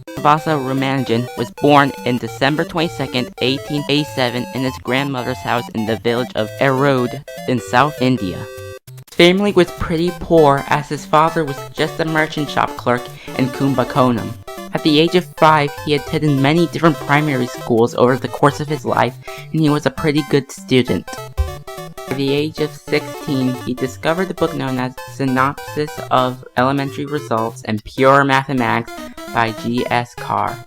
Srinivasa Ramanujan was born on December 22, 1887 in his grandmother's house in the village of Erode in South India. His family was pretty poor as his father was just a merchant shop clerk in Kumbakonam. At the age of 5, he attended many different primary schools over the course of his life, and he was a pretty good student. By the age of 16, he discovered the book known as Synopsis of Elementary Results and Pure Mathematics by G.S. Carr.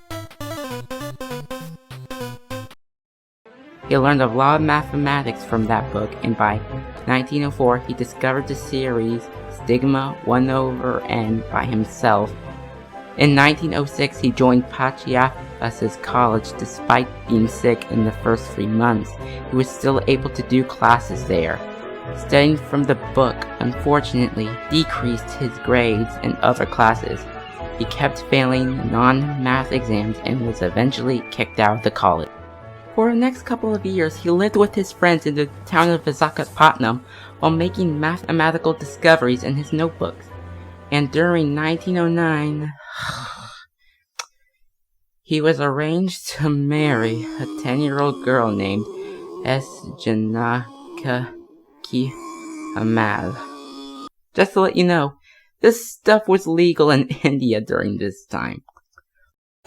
He learned a lot of mathematics from that book, and by 1904, he discovered the series Stigma 1 over n by himself. In 1906, he joined Pachaiyappa's college despite being sick in the first 3 months. He was still able to do classes there. Studying from the book, unfortunately, decreased his grades in other classes. He kept failing non-math exams and was eventually kicked out of the college. For the next couple of years, he lived with his friends in the town of Visakhapatnam while making mathematical discoveries in his notebooks. And during 1909, he was arranged to marry a 10-year-old girl named S. Janaki Amal. Just to let you know, this stuff was legal in India during this time.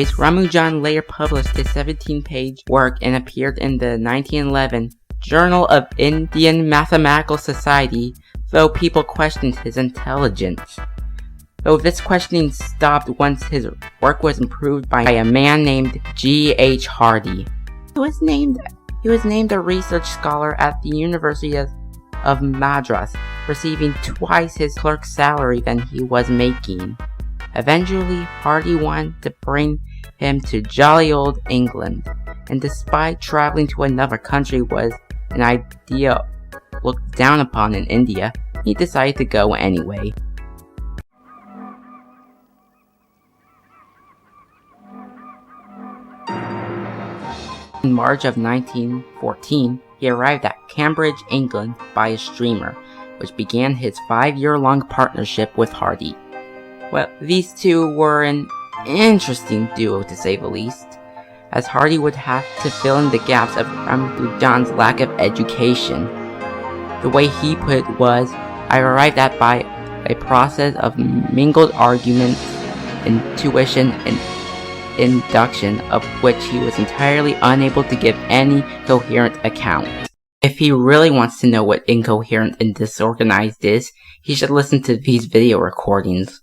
Ramanujan later published his 17-page work and appeared in the 1911 Journal of Indian Mathematical Society, though people questioned his intelligence. Though this questioning stopped once his work was improved by a man named G.H. Hardy. He was named a research scholar at the University of Madras, receiving twice his clerk's salary than he was making. Eventually, Hardy wanted to bring him to jolly old England, and despite traveling to another country was an idea looked down upon in India, he decided to go anyway. In March of 1914, he arrived at Cambridge, England by a steamer, which began his 5-year-long partnership with Hardy. Well, these two were an interesting duo to say the least, as Hardy would have to fill in the gaps of Ramanujan's lack of education. The way he put it was, I arrived at by a process of mingled arguments, intuition, and induction of which he was entirely unable to give any coherent account. If he really wants to know what incoherent and disorganized is, he should listen to these video recordings.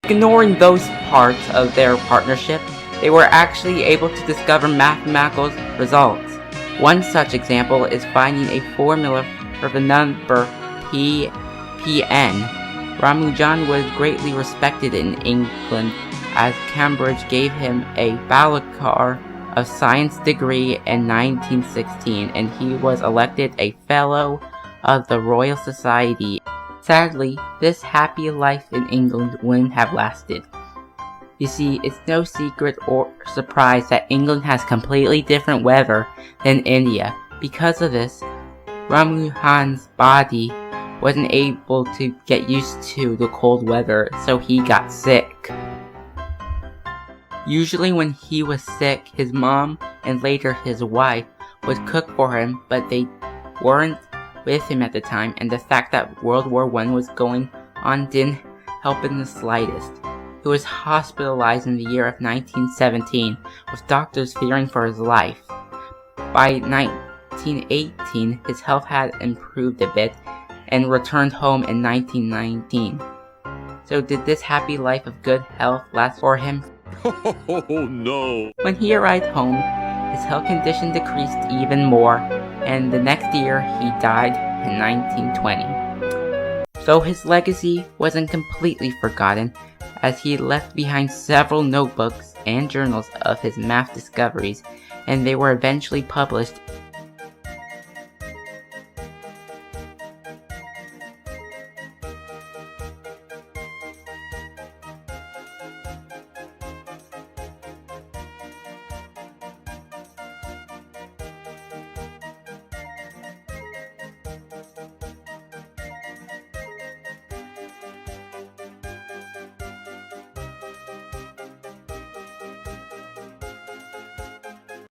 Ignoring those parts of their partnership, they were actually able to discover mathematical results. One such example is finding a formula for the number Pn. Ramanujan was greatly respected in England as Cambridge gave him a Bachelor of Science degree in 1916, and he was elected a Fellow of the Royal Society. Sadly, this happy life in England wouldn't have lasted. You see, it's no secret or surprise that England has completely different weather than India. Because of this, Ramanujan's body wasn't able to get used to the cold weather, so he got sick. Usually when he was sick, his mom and later his wife would cook for him, but they weren't with him at the time, and the fact that World War I was going on didn't help in the slightest. He was hospitalized in the year of 1917, with doctors fearing for his life. By 1918, his health had improved a bit, and returned home in 1919. So did this happy life of good health last for him? Oh no! When he arrived home, his health condition decreased even more, and the next year he died in 1920. Though his legacy wasn't completely forgotten, as he left behind several notebooks and journals of his math discoveries, and they were eventually published